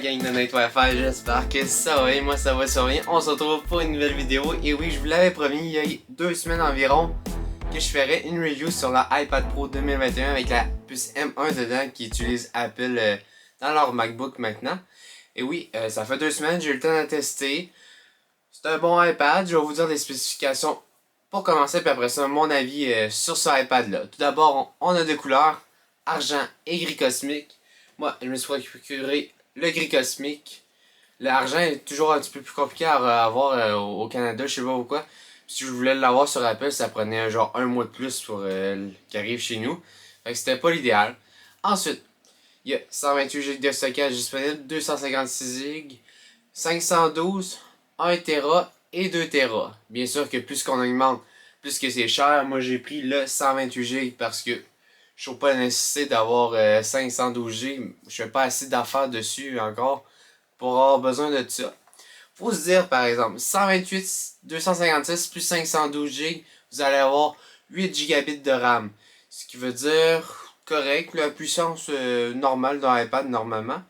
gang de Night Wi-Fi, j'espère que ça va et moi ça va sur bien. On se retrouve pour une nouvelle vidéo et oui, je vous l'avais promis il y a 2 semaines environ que je ferais une review sur la iPad Pro 2021 avec la puce M1 dedans qui utilise Apple dans leur MacBook maintenant. Et oui, ça fait 2 semaines, j'ai eu le temps de tester. C'est un bon iPad, je vais vous dire les spécifications pour commencer puis après ça mon avis sur ce iPad là. Tout d'abord, on a deux couleurs, argent et gris cosmique. Moi, je me suis procuré le gris cosmique. L'argent est toujours un petit peu plus compliqué à avoir au Canada, je sais pas pourquoi. Si je voulais l'avoir sur Apple, ça prenait genre un mois de plus pour qu'il arrive chez nous. Fait que c'était pas l'idéal. Ensuite, il y a 128 Go de stockage disponible, 256 GB, 512, 1 Tera et 2 Tera. Bien sûr que plus qu'on augmente, plus que c'est cher. Moi j'ai pris le 128 GB parce que je trouve pas la nécessité d'avoir 512 GB. Je fais pas assez d'affaires dessus encore pour avoir besoin de ça. Faut se dire par exemple, 128, 256 plus 512 GB, vous allez avoir 8 Gb de RAM. Ce qui veut dire correct, la puissance normale d'un iPad normalement.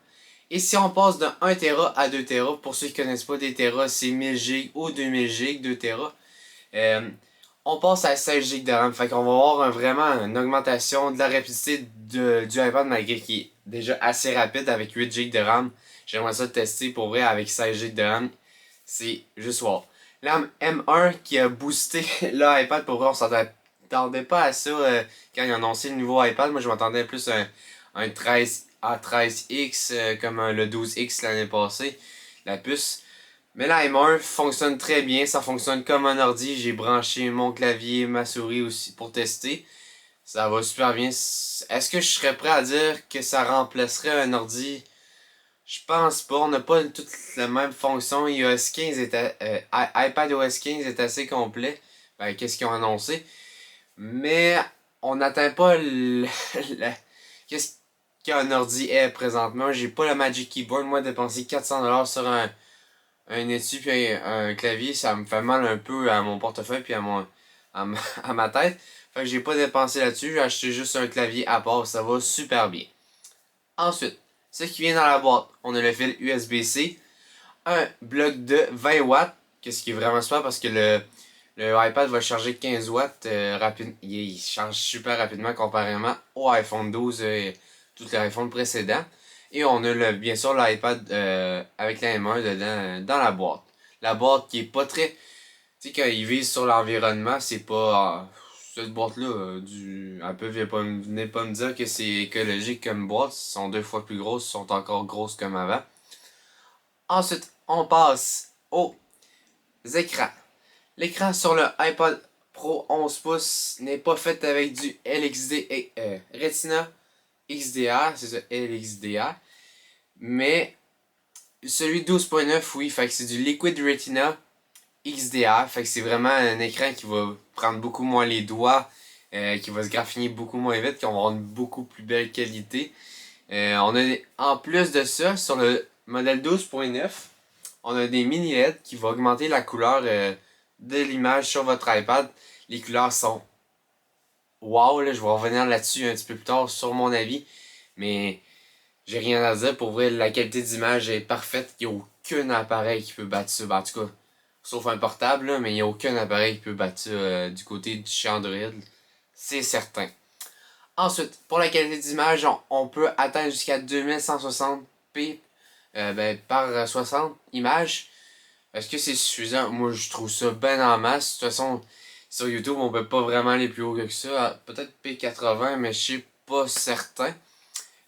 Et si on passe de 1 Tera à 2 Tera, pour ceux qui connaissent pas des Tera, c'est 1000 GB ou 2000 GB, 2 Tera. On passe à 16 GB de RAM. Fait qu'on va avoir vraiment une augmentation de la rapidité du iPad malgré qu'il est déjà assez rapide avec 8 GB de RAM. J'aimerais ça tester pour vrai avec 16 GB de RAM. C'est juste wow. La M1 qui a boosté l'iPad pour vrai, on s'attendait pas à ça quand ils ont annoncé le nouveau iPad. Moi je m'attendais plus à un 13 A13X comme le 12X l'année passée, la puce. Mais la M1 fonctionne très bien, ça fonctionne comme un ordi. J'ai branché mon clavier, ma souris aussi pour tester. Ça va super bien. Est-ce que je serais prêt à dire que ça remplacerait un ordi? Je pense pas, on n'a pas toutes les mêmes fonctions. iOS 15 iPadOS 15 est assez complet. Ben, qu'est-ce qu'ils ont annoncé? Mais on n'atteint pas qu'est-ce qu'un ordi est présentement. J'ai pas le Magic Keyboard. Moi, dépenser 400$ sur un étui puis un clavier, ça me fait mal un peu à mon portefeuille puis à ma tête. Fait que j'ai pas dépensé là-dessus. J'ai acheté juste un clavier à part. Ça va super bien. Ensuite, ce qui vient dans la boîte, on a le fil USB-C, un bloc de 20 watts, ce qui est vraiment super parce que le iPad va charger 15 watts rapide. Il charge super rapidement comparément au iPhone 12 et tous les iPhones précédents. Et on a bien sûr l'iPad avec la M1 dedans dans la boîte. La boîte qui est pas très... Tu sais, quand ils visent sur l'environnement, c'est pas... cette boîte-là, Apple venez pas me dire que c'est écologique comme boîte. Elles sont 2 fois plus grosses, sont encore grosses comme avant. Ensuite, on passe aux écrans. L'écran sur le iPad Pro 11 pouces n'est pas fait avec du LXD et Retina XDR, c'est ça, LXDR. Mais celui 12.9, oui, fait que c'est du Liquid Retina XDR, fait que c'est vraiment un écran qui va prendre beaucoup moins les doigts, qui va se graffiner beaucoup moins vite, qui va avoir une beaucoup plus belle qualité. On a en plus de ça, sur le modèle 12.9, on a des mini LED qui vont augmenter la couleur de l'image sur votre iPad. Les couleurs sont wow, là, je vais revenir là-dessus un petit peu plus tard sur mon avis, mais j'ai rien à dire. Pour vrai, la qualité d'image est parfaite. Il n'y a aucun appareil qui peut battre ça. Ben, en tout cas, sauf un portable, là, mais il n'y a aucun appareil qui peut battre ça du côté du chez Android. C'est certain. Ensuite, pour la qualité d'image, on peut atteindre jusqu'à 2160p par 60 images. Est-ce que c'est suffisant? Moi, je trouve ça ben en masse. De toute façon, sur YouTube, on peut pas vraiment aller plus haut que ça. Peut-être P80, mais je suis pas certain.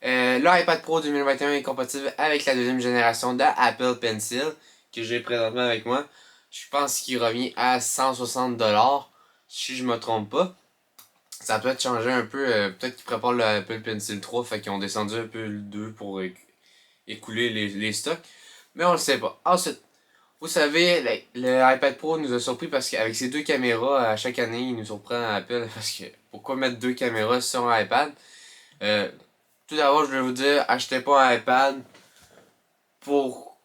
L'iPad Pro 2021 est compatible avec la deuxième génération de Apple Pencil que j'ai présentement avec moi. Je pense qu'il revient à 160$ si je me trompe pas. Ça a peut-être changé un peu. Peut-être qu'ils préparent le Apple Pencil 3, fait qu'ils ont descendu un peu le 2 pour écouler les stocks. Mais on le sait pas. Ensuite, vous savez, le iPad Pro nous a surpris parce qu'avec ses 2 caméras, à chaque année, il nous surprend à Apple. Parce que pourquoi mettre 2 caméras sur un iPad? Tout d'abord, je vais vous dire, achetez pas un iPad pour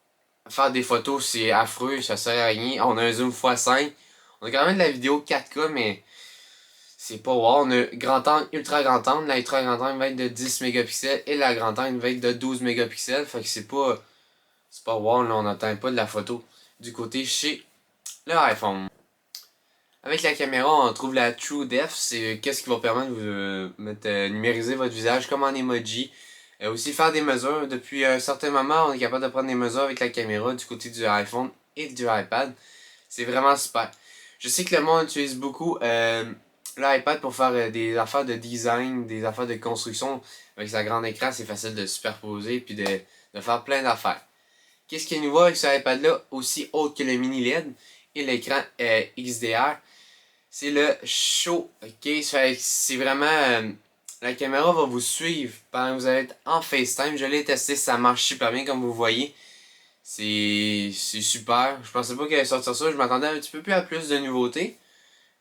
faire des photos, c'est affreux, ça sert à rien. On a un zoom x5, on a quand même de la vidéo 4K, mais c'est pas wow. On a grand angle, ultra grand angle, la ultra grand angle va être de 10 mégapixels et la grand angle va être de 12 mégapixels, fait que c'est pas c'est pas wow, là, on n'entend pas de la photo du côté chez le iPhone. Avec la caméra, on trouve la True Depth, c'est qu'est-ce qui va permettre de vous numériser votre visage comme en emoji. Aussi faire des mesures. Depuis un certain moment, on est capable de prendre des mesures avec la caméra du côté du iPhone et du iPad. C'est vraiment super. Je sais que le monde utilise beaucoup l'iPad pour faire des affaires de design, des affaires de construction. Avec sa grande écran, c'est facile de superposer puis de faire plein d'affaires. Qu'est-ce qui est nouveau avec ce iPad-là, aussi autre que le mini LED et l'écran XDR? C'est le show, ok? C'est vraiment... la caméra va vous suivre pendant que vous allez être en FaceTime. Je l'ai testé, ça marche super bien comme vous voyez. C'est super. Je pensais pas qu'elle allait sortir ça. Je m'attendais un petit peu plus à plus de nouveautés.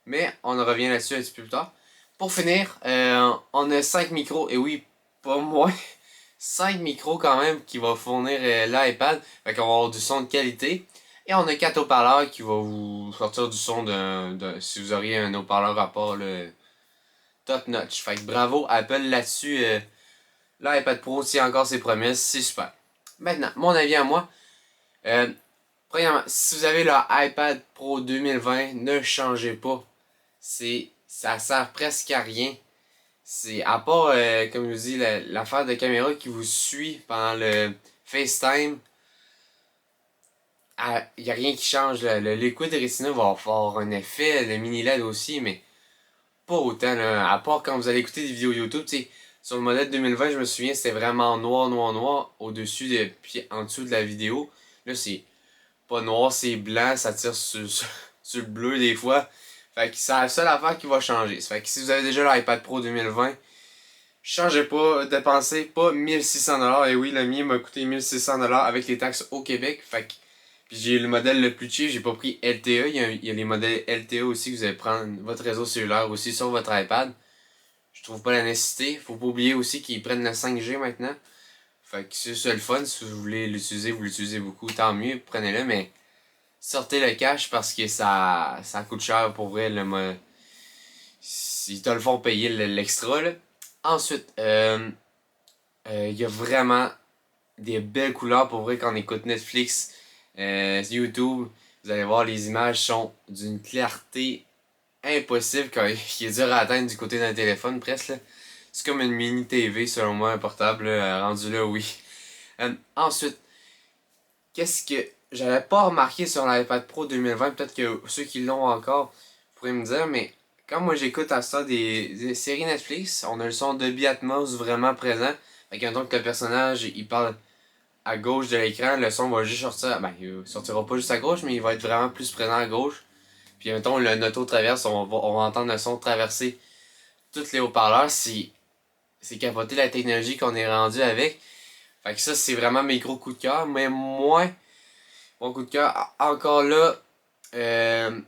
Mais on en revient là-dessus un petit peu plus tard. Pour finir, on a 5 micros. Et oui, pas moins. 5 micros quand même qui va fournir l'iPad. Fait qu'on va avoir du son de qualité. Et on a 4 haut-parleurs qui vont vous sortir du son si vous auriez un haut-parleur à part le top notch. Fait que bravo Apple là-dessus. L'iPad Pro tient encore ses promesses. C'est super. Maintenant, mon avis à moi. Premièrement, si vous avez le iPad Pro 2020, ne changez pas. Ça sert presque à rien. C'est à part, comme je vous dis, l'affaire de caméra qui vous suit pendant le FaceTime. Il n'y a rien qui change. Le Liquid Retina va avoir un effet, le mini LED aussi, mais pas autant. Là, à part quand vous allez écouter des vidéos YouTube, tu sais, sur le modèle 2020, je me souviens, c'était vraiment noir, noir, noir au-dessus puis en dessous de la vidéo. Là, c'est pas noir, c'est blanc, ça tire sur le bleu des fois. Fait que c'est la seule affaire qui va changer. Fait que si vous avez déjà l'iPad Pro 2020, changez pas, dépensez pas 1600$. Et oui, le mien m'a coûté 1600$ avec les taxes au Québec. Fait que, puis j'ai le modèle le plus cheap, j'ai pas pris LTE. Il y a les modèles LTE aussi que vous allez prendre votre réseau cellulaire aussi sur votre iPad. Je trouve pas la nécessité. Faut pas oublier aussi qu'ils prennent le 5G maintenant. Fait que c'est le fun. Si vous voulez l'utiliser, vous l'utilisez beaucoup, tant mieux, prenez-le, mais sortez le cash parce que ça coûte cher pour vrai. Ils te le font payer l'extra. Ensuite, il y a vraiment des belles couleurs pour vrai quand on écoute Netflix, YouTube. Vous allez voir, les images sont d'une clarté impossible qui est dur à atteindre du côté d'un téléphone presque. C'est comme une mini TV selon moi, un portable, rendu là, oui. Ensuite, qu'est-ce que j'avais pas remarqué sur l'iPad Pro 2020, peut-être que ceux qui l'ont encore pourraient me dire, mais quand moi j'écoute à ça des séries Netflix, on a le son Dolby Atmos vraiment présent. Fait que donc le personnage il parle à gauche de l'écran, le son va juste sortir, ben il sortira pas juste à gauche, mais il va être vraiment plus présent à gauche. Puis mettons le auto traverse, on va entendre le son traverser tous les haut-parleurs. C'est capoté la technologie qu'on est rendu avec. Fait que ça c'est vraiment mes gros coups de cœur. Mais moi, mon coup de cœur, encore là,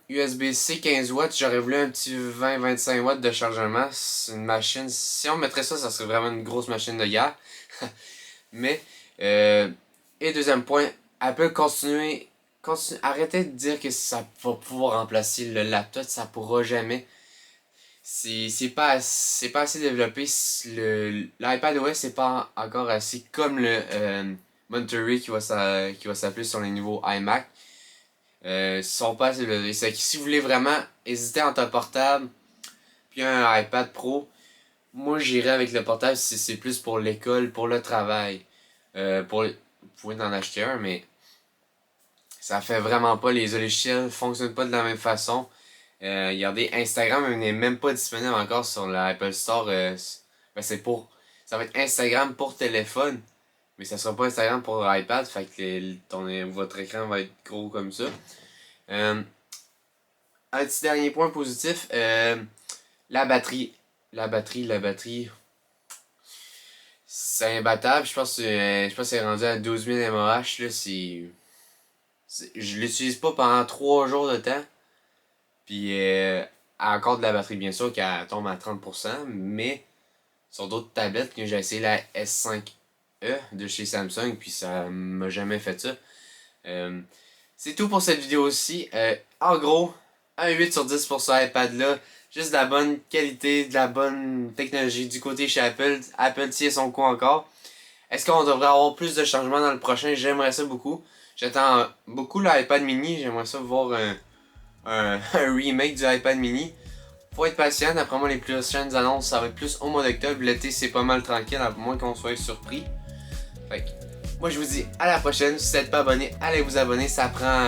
USB-C 15 watts, j'aurais voulu un petit 20-25 watts de chargement. C'est une machine, si on mettrait ça, ça serait vraiment une grosse machine de guerre. Mais, et deuxième point, Apple arrêtez de dire que ça va pouvoir remplacer le laptop, ça pourra jamais. C'est pas assez développé. L'iPad OS c'est pas encore assez comme le Monterey qui va s'appeler sur les nouveaux iMac. Sont pas assez développés. C'est que si vous voulez vraiment hésiter entre un portable puis un iPad Pro, moi j'irais avec le portable si c'est plus pour l'école, pour le travail. Vous pouvez en acheter un, mais ça fait vraiment pas. Les logiciels fonctionnent pas de la même façon. Regardez, Instagram n'est même pas disponible encore sur l'Apple Store. Ça va être Instagram pour téléphone, mais ça sera pas Instagram pour iPad. Fait que votre écran va être gros comme ça. Un petit dernier point positif, la batterie. La batterie. C'est imbattable. Je pense que c'est rendu à 12 000 mAh. Là, je l'utilise pas pendant 3 jours de temps. Puis, encore de la batterie, bien sûr, qui tombe à 30%. Mais, sur d'autres tablettes, que j'ai essayé la S5e de chez Samsung. Puis, ça m'a jamais fait ça. C'est tout pour cette vidéo-ci. En gros, un 8 sur 10 pour ce iPad-là. Juste de la bonne qualité, de la bonne technologie du côté chez Apple. Apple tient son coup encore. Est-ce qu'on devrait avoir plus de changements dans le prochain? J'aimerais ça beaucoup. J'attends beaucoup l'iPad mini. J'aimerais ça voir un remake du iPad mini. Faut être patient. D'après moi, les prochaines annonces, ça va être plus au mois d'octobre. L'été, c'est pas mal tranquille, à moins qu'on soit surpris. Fait que, moi, je vous dis à la prochaine. Si vous n'êtes pas abonné, allez vous abonner. Ça prend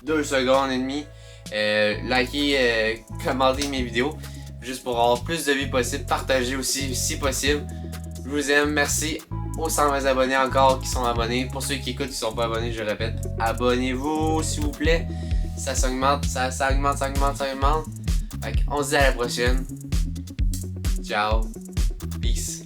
2 secondes et demie. Likez, commentez mes vidéos. Juste pour avoir plus de vues possible. Partagez aussi si possible. Je vous aime. Merci aux 120 abonnés encore qui sont abonnés. Pour ceux qui écoutent qui sont pas abonnés, je répète, abonnez-vous s'il vous plaît. Ça s'augmente, ça augmente. Fait qu'on se dit à la prochaine. Ciao. Peace.